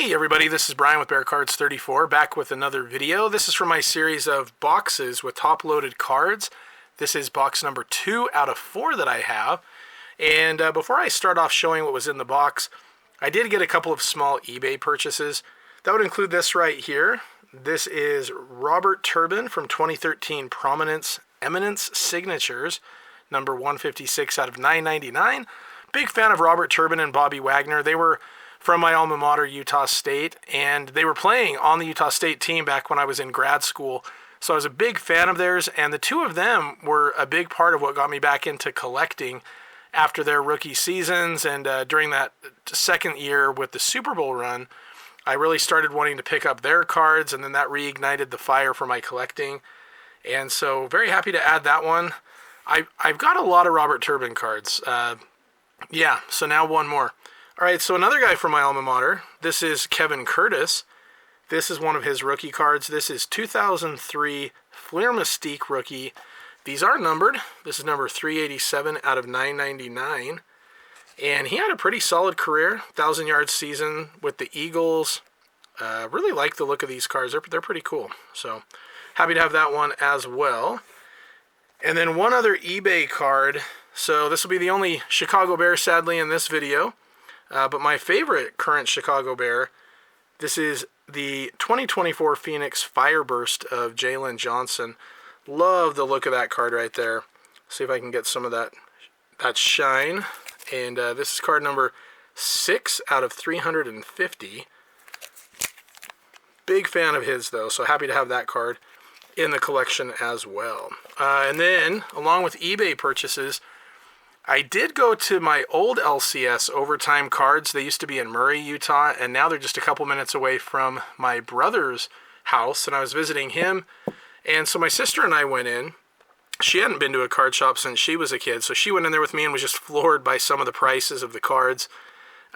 Hey everybody, this is Brian with Bear Cards 34, back with another video. This is from my series of boxes with top-loaded cards. This is box number 2 out of 4 that I have. And before I start off showing what was in the box, I did get a couple of small eBay purchases. That would include this right here. This is Robert Turbin from 2013 Prominence Eminence Signatures, number 156 out of 999. Big fan of Robert Turbin and Bobby Wagner. They were from my alma mater, Utah State, and they were playing on the Utah State team back when I was in grad school. So I was a big fan of theirs, and the two of them were a big part of what got me back into collecting after their rookie seasons. And during that second year with the Super Bowl run, I really started wanting to pick up their cards, and then that reignited the fire for my collecting. And so very happy to add that one. I've got a lot of Robert Turbin cards. So now one more. All right, so another guy from my alma mater. This is Kevin Curtis. This is one of his rookie cards. This is 2003 Fleer Mystique rookie. These are numbered. This is number 387 out of 999. And he had a pretty solid career, 1,000-yard season with the Eagles. Really like the look of these cards. They're pretty cool. So happy to have that one as well. And then one other eBay card. So this will be the only Chicago Bear, sadly, in this video. But my favorite current Chicago Bear, this is the 2024 Phoenix Fireburst of Jalen Johnson. Love the look of that card right there. See if I can get some of that shine. And this is card number 6 out of 350. Big fan of his, though, so happy to have that card in the collection as well. And then, along with eBay purchases, I did go to my old LCS Overtime cards. They used to be in Murray, Utah, and now they're just a couple minutes away from my brother's house, and I was visiting him. And so my sister and I went in. She hadn't been to a card shop since she was a kid, so she went in there with me and was just floored by some of the prices of the cards.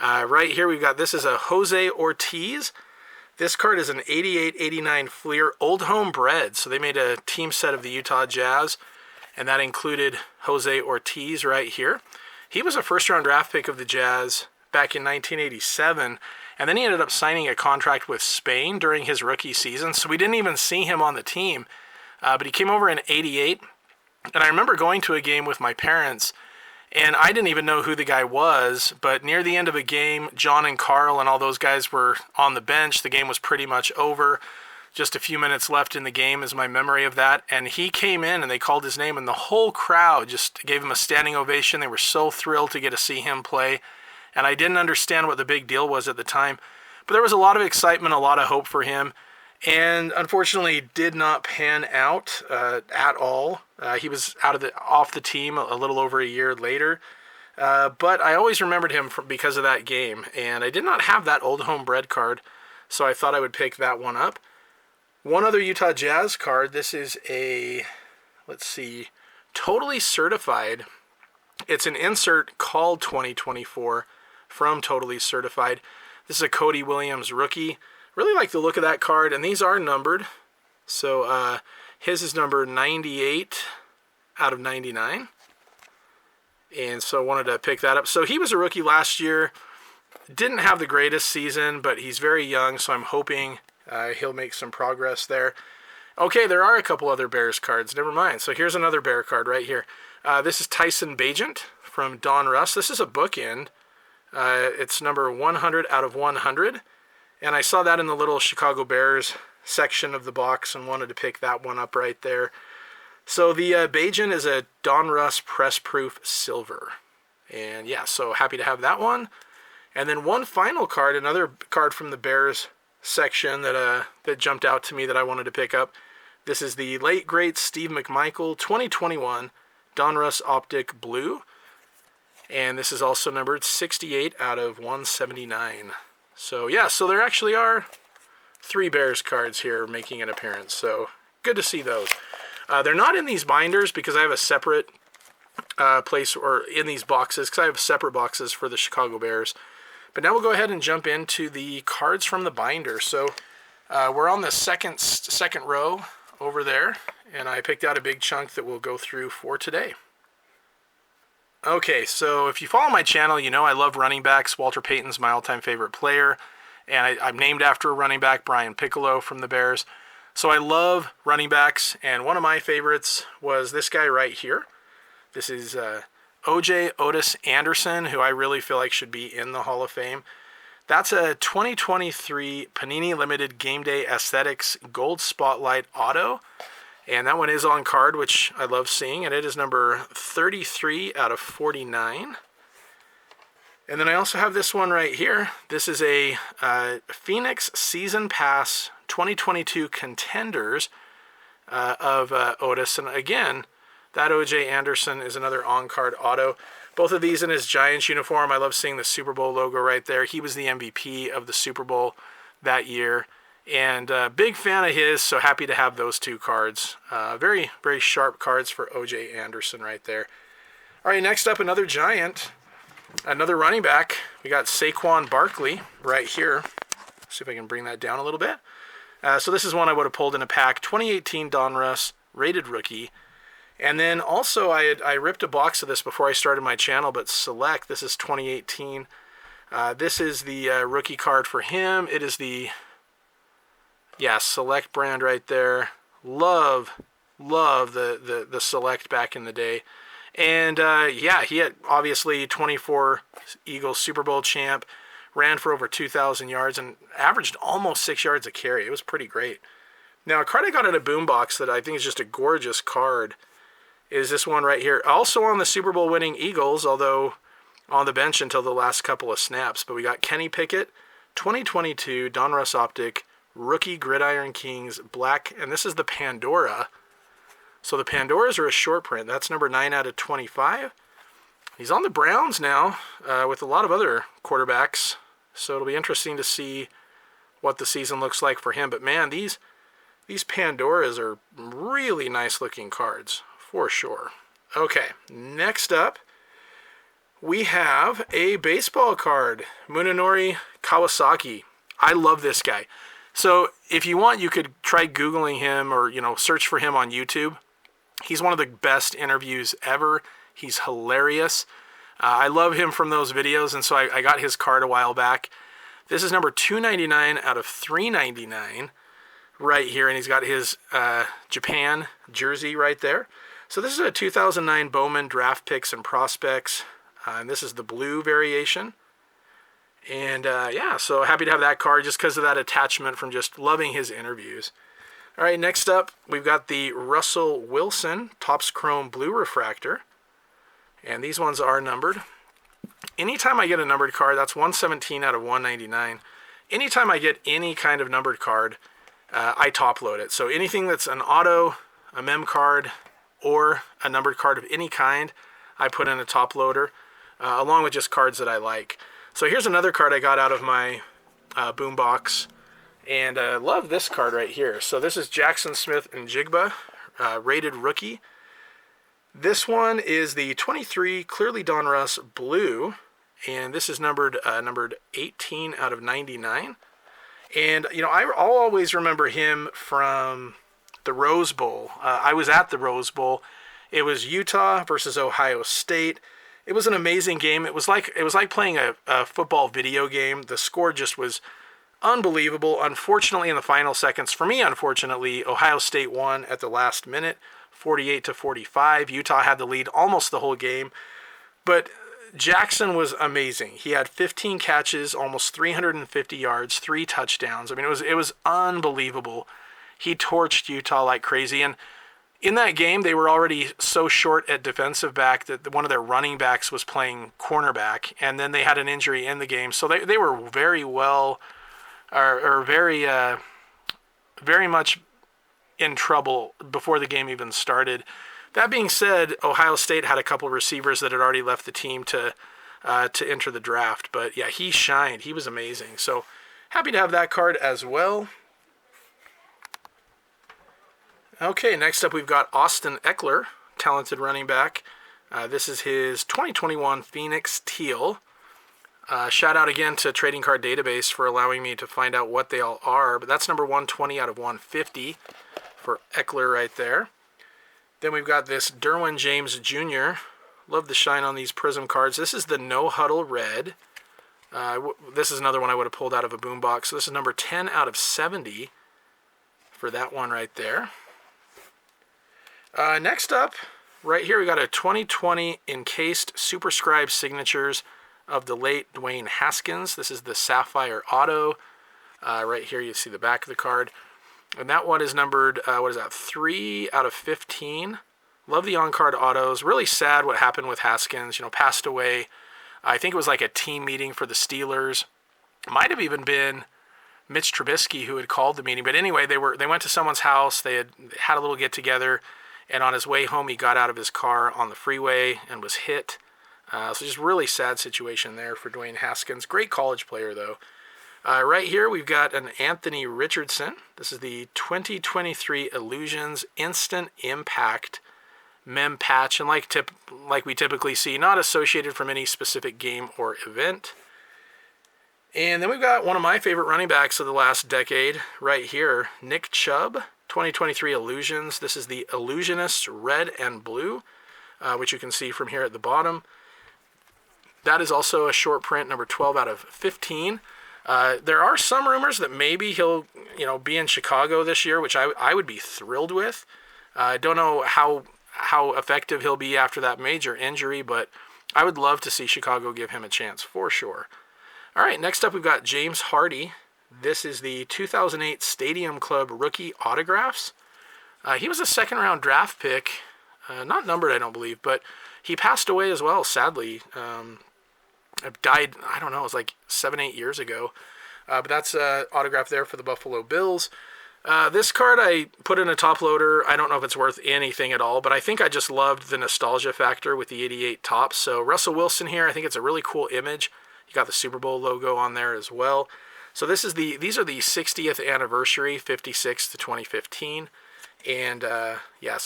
Right here we've got, this is a Jose Ortiz. This card is an 88-89 Fleer Old Home Bred, so they made a team set of the Utah Jazz. And that included Jose Ortiz right here. He was a first-round draft pick of the Jazz back in 1987, and then he ended up signing a contract with Spain during his rookie season, so we didn't even see him on the team. But he came over in 88, and I remember going to a game with my parents, and I didn't even know who the guy was, but near the end of a game, John and Carl and all those guys were on the bench. The game was pretty much over. Just a few minutes left in the game is my memory of that. And he came in and they called his name and the whole crowd just gave him a standing ovation. They were so thrilled to get to see him play. And I didn't understand what the big deal was at the time. But there was a lot of excitement, a lot of hope for him. And unfortunately did not pan out at all. He was off the team a little over a year later. But I always remembered him because of that game. And I did not have that Old Home Bred card, so I thought I would pick that one up. One other Utah Jazz card. This is a, Totally Certified. It's an insert called 2024 from Totally Certified. This is a Cody Williams rookie. Really like the look of that card, and these are numbered. So his is number 98 out of 99. And so I wanted to pick that up. So he was a rookie last year. Didn't have the greatest season, but he's very young, so I'm hoping he'll make some progress there. Okay, there are a couple other Bears cards. Never mind. So here's another Bear card right here. This is Tyson Bagent from Don Russ. This is a bookend. It's number 100 out of 100. And I saw that in the little Chicago Bears section of the box and wanted to pick that one up right there. So the Bagent is a Don Russ Press Proof Silver. And yeah, so happy to have that one. And then one final card, another card from the Bears section that jumped out to me that I wanted to pick up. This is the late great Steve McMichael 2021 Donruss Optic Blue, and this is also numbered 68 out of 179. So yeah, so there actually are 3 Bears cards here making an appearance, so good to see those. They're not in these binders because I have a separate place, or in these boxes because I have separate boxes for the Chicago Bears. But now we'll go ahead and jump into the cards from the binder. So we're on the second row over there, and I picked out a big chunk that we'll go through for today. Okay, so if you follow my channel, you know I love running backs. Walter Payton's my all-time favorite player. And I'm named after a running back, Brian Piccolo from the Bears. So I love running backs, and one of my favorites was this guy right here. This is O.J. Otis Anderson, who I really feel like should be in the Hall of Fame. That's a 2023 Panini Limited Game Day Aesthetics Gold Spotlight Auto. And that one is on card, which I love seeing. And it is number 33 out of 49. And then I also have this one right here. This is a Phoenix Season Pass 2022 Contenders of Otis. And again, that O.J. Anderson is another on-card auto. Both of these in his Giants uniform. I love seeing the Super Bowl logo right there. He was the MVP of the Super Bowl that year. And big fan of his, so happy to have those two cards. Very, very sharp cards for O.J. Anderson right there. All right, next up, another Giant. Another running back. We got Saquon Barkley right here. See if I can bring that down a little bit. So this is one I would have pulled in a pack. 2018 Donruss, rated rookie. And then also I ripped a box of this before I started my channel, but Select, this is 2018. This is the rookie card for him. It is the, Select brand right there. Love the Select back in the day. And he had obviously 24 Eagles Super Bowl champ, ran for over 2,000 yards, and averaged almost 6 yards a carry. It was pretty great. Now, a card I got in a boombox that I think is just a gorgeous card is this one right here. Also on the Super Bowl winning Eagles, although on the bench until the last couple of snaps. But we got Kenny Pickett, 2022 Donruss Optic, rookie Gridiron Kings, black, and this is the Pandora. So the Pandoras are a short print. That's number 9 out of 25. He's on the Browns now with a lot of other quarterbacks. So it'll be interesting to see what the season looks like for him. But man, these Pandoras are really nice looking cards for sure. Okay, next up we have a baseball card, Munenori Kawasaki. I love this guy. So if you want, you could try Googling him or, search for him on YouTube. He's one of the best interviews ever. He's hilarious. I love him from those videos, and so I got his card a while back. This is number 299 out of 399 right here, and he's got his Japan jersey right there. So this is a 2009 Bowman Draft Picks and Prospects, and this is the blue variation. And so happy to have that card just because of that attachment from just loving his interviews. All right, next up, we've got the Russell Wilson Topps Chrome Blue Refractor. And these ones are numbered. Anytime I get a numbered card, that's 117 out of 199. Anytime I get any kind of numbered card, I top load it. So anything that's an auto, a mem card, or a numbered card of any kind, I put in a top loader, along with just cards that I like. So here's another card I got out of my boombox. And I love this card right here. So this is Jackson Smith and Jigba, rated rookie. This one is the 23 Clearly Donruss Blue, and this is numbered 18 out of 99. And, I'll always remember him from the Rose Bowl. I was at the Rose Bowl. It was Utah versus Ohio State. It was an amazing game. It was like playing a football video game. The score just was unbelievable. Unfortunately, in the final seconds, for me, Ohio State won at the last minute, 48-45. Utah had the lead almost the whole game. But Jackson was amazing. He had 15 catches, almost 350 yards, 3 touchdowns. I mean, it was unbelievable. He torched Utah like crazy. And in that game, they were already so short at defensive back that one of their running backs was playing cornerback. And then they had an injury in the game. So they were very well... are very much in trouble before the game even started. That being said, Ohio State had a couple receivers that had already left the team to enter the draft. But yeah, he shined. He was amazing. So happy to have that card as well. Okay, next up we've got Austin Eckler, talented running back. This is his 2021 Phoenix Teal. Shout out again to Trading Card Database for allowing me to find out what they all are. But that's number 120 out of 150 for Eckler right there. Then we've got this Derwin James Jr. Love the shine on these Prism cards. This is the No Huddle Red. This is another one I would have pulled out of a boombox. So this is number 10 out of 70 for that one right there. Next up, right here, we got a 2020 encased Superscribe signatures of the late Dwayne Haskins. This is the Sapphire Auto. Right here, you see the back of the card. And that one is numbered, 3 out of 15. Love the on-card autos. Really sad what happened with Haskins. Passed away. I think it was like a team meeting for the Steelers. Might have even been Mitch Trubisky who had called the meeting. But anyway, they went to someone's house. They had a little get-together. And on his way home, he got out of his car on the freeway and was hit. So just really sad situation there for Dwayne Haskins. Great college player, though. Right here, we've got an Anthony Richardson. This is the 2023 Illusions Instant Impact mem patch, and like we typically see, not associated from any specific game or event. And then we've got one of my favorite running backs of the last decade right here, Nick Chubb, 2023 Illusions. This is the Illusionists Red and Blue, which you can see from here at the bottom. That is also a short print, number 12 out of 15. There are some rumors that maybe he'll, be in Chicago this year, which I would be thrilled with. I don't know how effective he'll be after that major injury, but I would love to see Chicago give him a chance for sure. All right, next up we've got James Hardy. This is the 2008 Stadium Club rookie autographs. He was a second-round draft pick, not numbered, I don't believe, but he passed away as well, sadly. Died, I don't know, it was like 7-8 years ago. But that's an autograph there for the Buffalo Bills. This card I put in a top loader. I don't know if it's worth anything at all, but I think I just loved the nostalgia factor with the 88 tops. So Russell Wilson here, I think it's a really cool image. You got the Super Bowl logo on there as well. So these are the 60th anniversary, 56 to 2015. And so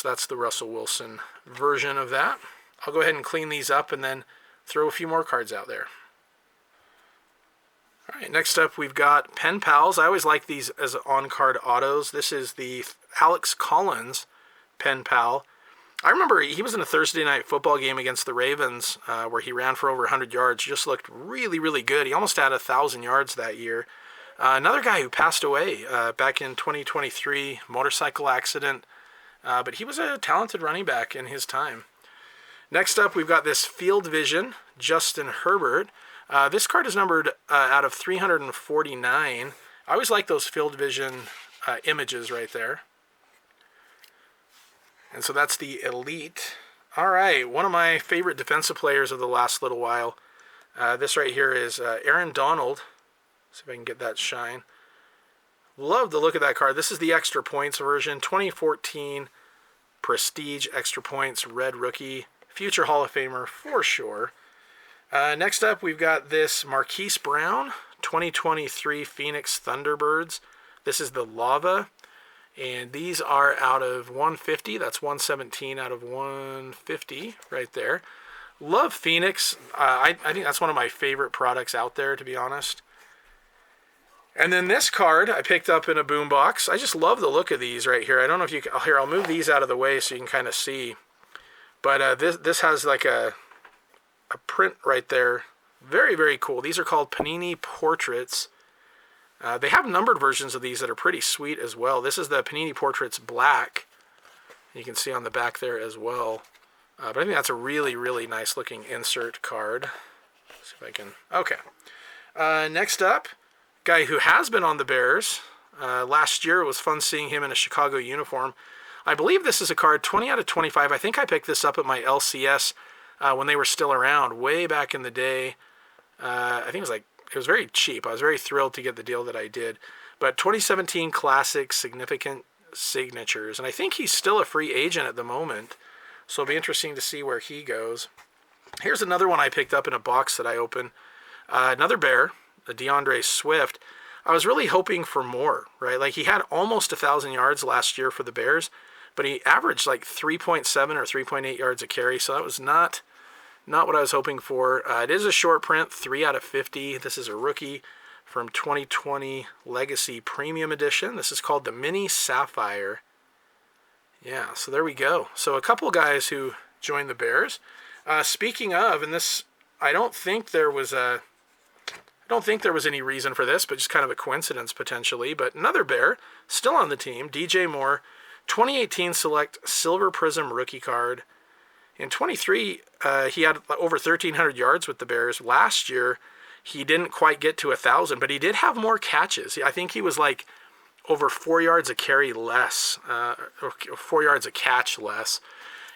that's the Russell Wilson version of that. I'll go ahead and clean these up and then throw a few more cards out there. All right, next up we've got Pen Pals. I always like these as on-card autos. This is the Alex Collins Pen Pal. I remember he was in a Thursday night football game against the Ravens where he ran for over 100 yards. Just looked really, really good. He almost had 1,000 yards that year. Another guy who passed away back in 2023, motorcycle accident. But he was a talented running back in his time. Next up, we've got this Field Vision, Justin Herbert. This card is numbered out of 349. I always like those Field Vision images right there. And so that's the Elite. All right, one of my favorite defensive players of the last little while. This right here is Aaron Donald. See if I can get that shine. Love the look of that card. This is the extra points version, 2014 Prestige Extra Points Red Rookie. Future Hall of Famer for sure. Next up, we've got this Marquise Brown, 2023 Phoenix Thunderbirds. This is the Lava, and these are out of 150. That's 117 out of 150 right there. Love Phoenix. I think that's one of my favorite products out there, to be honest. And then this card I picked up in a boombox. I just love the look of these right here. I don't know if you can... Here, I'll move these out of the way so you can kind of see. But this has like a print right there. Very, very cool. These are called Panini Portraits. They have numbered versions of these that are pretty sweet as well. This is the Panini Portraits Black. You can see on the back there as well. But I think that's a really, really nice looking insert card. Let's see if I can... Okay. Next up, guy who has been on the Bears. Last year it was fun seeing him in a Chicago uniform. I believe this is a card 20 out of 25. I think I picked this up at my LCS when they were still around, way back in the day. I think it was very cheap. I was very thrilled to get the deal that I did. But 2017 Classic Significant Signatures. And I think he's still a free agent at the moment. So it'll be interesting to see where he goes. Here's another one I picked up in a box that I opened. Another Bear, a DeAndre Swift. I was really hoping for more, right? Like he had almost 1,000 yards last year for the Bears, but he averaged like 3.7 or 3.8 yards a carry. So that was not what I was hoping for. It is a short print, 3 out of 50. This is a rookie from 2020 Legacy Premium Edition. This is called the Mini Sapphire. Yeah, so there we go. So a couple guys who joined the Bears. Speaking of, and this, I don't think there was don't think there was any reason for this, but just kind of a coincidence potentially. But another Bear, still on the team, DJ Moore, 2018 Select Silver Prism rookie card. In 23, he had over 1,300 yards with the Bears. Last year, he didn't quite get to 1,000, but he did have more catches. I think he was like over 4 yards a carry less, or 4 yards a catch less.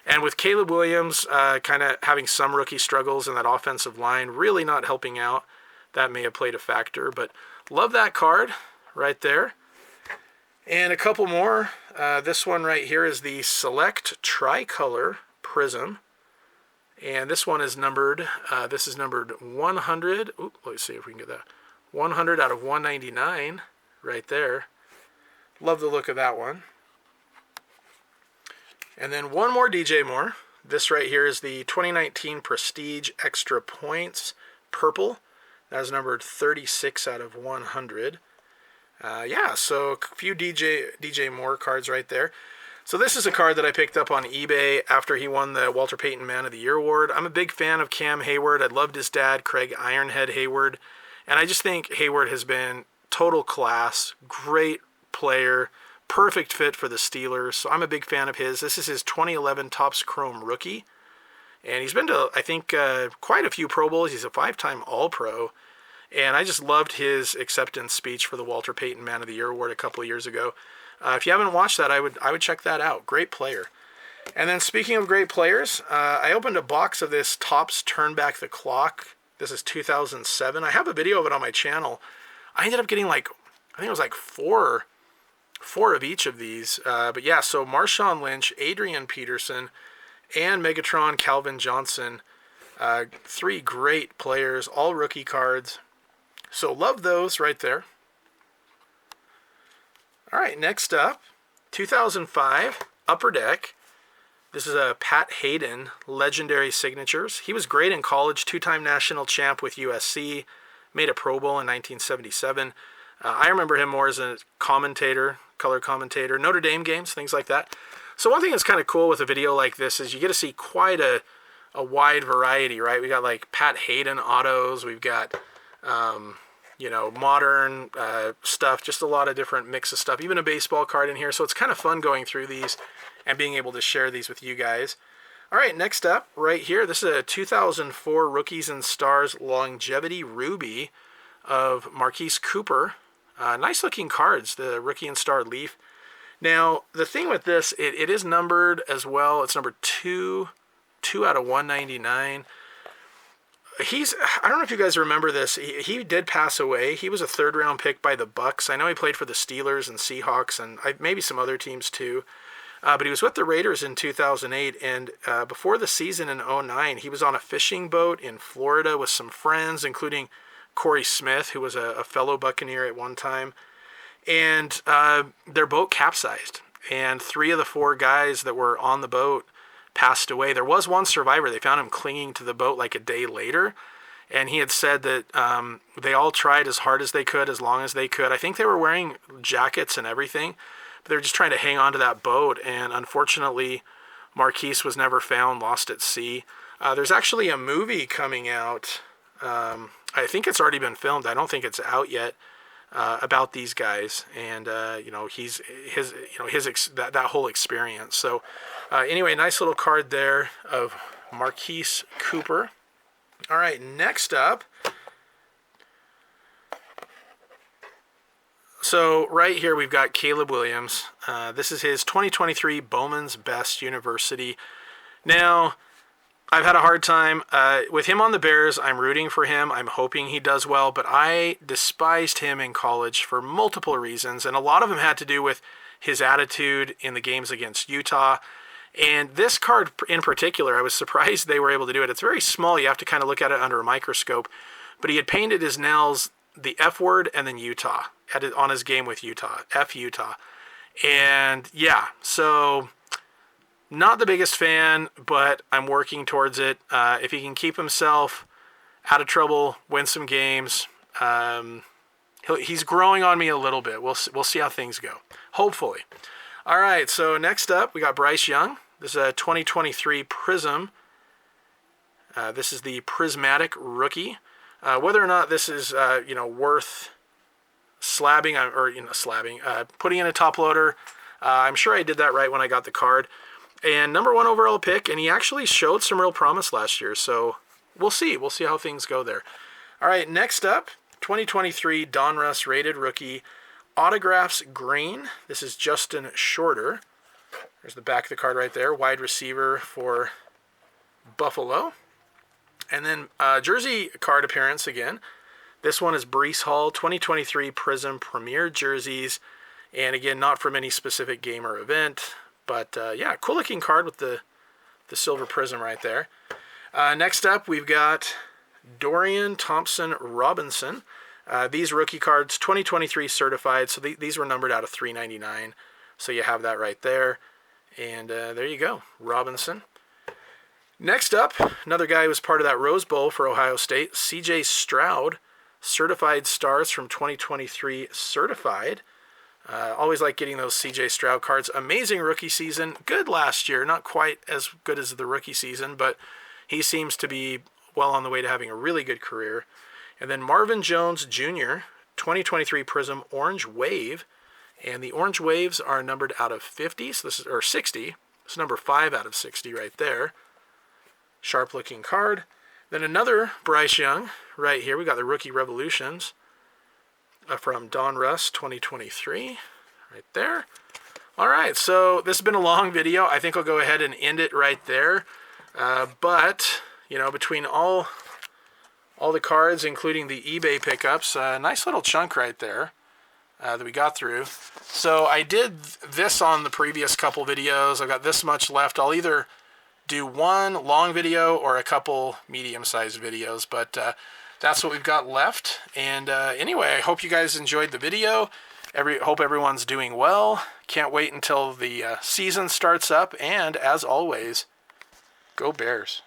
And with Caleb Williams kind of having some rookie struggles in that offensive line, really not helping out, that may have played a factor. But love that card right there. And a couple more. This one right here is the Select Tricolor Prism. And this one is numbered, this is numbered 100. Ooh, let's see if we can get that. 100 out of 199 right there. Love the look of that one. And then one more DJ Moore. This right here is the 2019 Prestige Extra Points Purple. That is numbered 36 out of 100. Yeah, so a few DJ Moore cards right there. So this is a card that I picked up on eBay after he won the Walter Payton Man of the Year award. I'm a big fan of Cam Hayward. I loved his dad, Craig Ironhead Hayward. And I just think Hayward has been total class, great player, perfect fit for the Steelers. So I'm a big fan of his. This is his 2011 Topps Chrome rookie. And he's been to, I think, quite a few Pro Bowls. He's a 5-time All-Pro. And I just loved his acceptance speech for the Walter Payton Man of the Year award a couple of years ago. If you haven't watched that, I would check that out. Great player. And then speaking of great players, I opened a box of this Topps Turn Back the Clock. This is 2007. I have a video of it on my channel. I ended up getting like, I think it was like four of each of these. But yeah, so Marshawn Lynch, Adrian Peterson, and Megatron Calvin Johnson. 3 great players, all rookie cards. So love those right there. All right, next up, 2005 Upper Deck. This is a Pat Hayden Legendary Signatures. He was great in college, 2-time national champ with USC, made a Pro Bowl in 1977. I remember him more as a commentator, color commentator, Notre Dame games, things like that. So one thing that's kind of cool with a video like this is you get to see quite a wide variety, right? We got like Pat Hayden autos, we've got modern stuff, just a lot of different mix of stuff, even a baseball card in here. So it's kind of fun going through these and being able to share these with you guys. All right, next up right here, this is a 2004 Rookies and Stars Longevity Ruby of Marquise Cooper. Nice looking cards, the Rookie and Star Leaf. Now, the thing with this, it is numbered as well. It's number 2 out of 199. I don't know if you guys remember this. He did pass away. He was a 3rd-round pick by the Bucks. I know he played for the Steelers and Seahawks and maybe some other teams too. But he was with the Raiders in 2008. And before the season in 2009, he was on a fishing boat in Florida with some friends, including Corey Smith, who was a fellow Buccaneer at one time. And their boat capsized. And 3 of the 4 guys that were on the boat passed away. There was one survivor. They found him clinging to the boat like a day later. And he had said that they all tried as hard as they could, as long as they could. I think they were wearing jackets and everything, but they were just trying to hang on to that boat. And unfortunately, Marquise was never found, lost at sea. There's actually a movie coming out. I think it's already been filmed. I don't think it's out yet. About these guys and that whole experience. So anyway, nice little card there of Marquise Cooper. All right, next up. So right here we've got Caleb Williams. This is his 2023 Bowman's Best University. Now, I've had a hard time with him on the Bears. I'm rooting for him. I'm hoping he does well, but I despised him in college for multiple reasons, and a lot of them had to do with his attitude in the games against Utah. And this card in particular, I was surprised they were able to do it. It's very small. You have to kind of look at it under a microscope. But he had painted his nails the F word and then Utah on his game with Utah, F Utah. And yeah, so not the biggest fan, but I'm working towards it. If he can keep himself out of trouble, win some games, he's growing on me a little bit. We'll see how things go. Hopefully. All right, so next up, we got Bryce Young. This is a 2023 Prism. This is the Prismatic Rookie. Whether or not this is, worth slabbing, putting in a top loader, I'm sure I did that right when I got the card. And number 1 overall pick, and he actually showed some real promise last year, so we'll see. We'll see how things go there. All right, next up, 2023 Donruss rated rookie, autographs green. This is Justin Shorter. There's the back of the card right there, wide receiver for Buffalo. And then jersey card appearance again. This one is Breece Hall, 2023 Prism Premier Jerseys. And again, not from any specific game or event. But yeah, cool looking card with the silver prism right there. Next up, we've got Dorian Thompson-Robinson. These rookie cards, 2023 certified. So these were numbered out of 399. So you have that right there. And there you go, Robinson. Next up, another guy who was part of that Rose Bowl for Ohio State, C.J. Stroud, certified stars from 2023 certified. Always like getting those C.J. Stroud cards. Amazing rookie season. Good last year. Not quite as good as the rookie season, but he seems to be well on the way to having a really good career. And then Marvin Jones Jr., 2023 Prism Orange Wave. And the Orange Waves are numbered out of 50, so this is, or 60. It's number 5 out of 60 right there. Sharp looking card. Then another Bryce Young right here. We got the Rookie Revolutions from Donruss 2023 right there. All right, so this has been a long video. I think I'll go ahead and end it right there. But, between all the cards, including the eBay pickups, nice little chunk right there that we got through. So I did this on the previous couple videos. I've got this much left. I'll either do one long video or a couple medium-sized videos, but that's what we've got left. And anyway, I hope you guys enjoyed the video. Hope everyone's doing well. Can't wait until the season starts up. And as always, go Bears.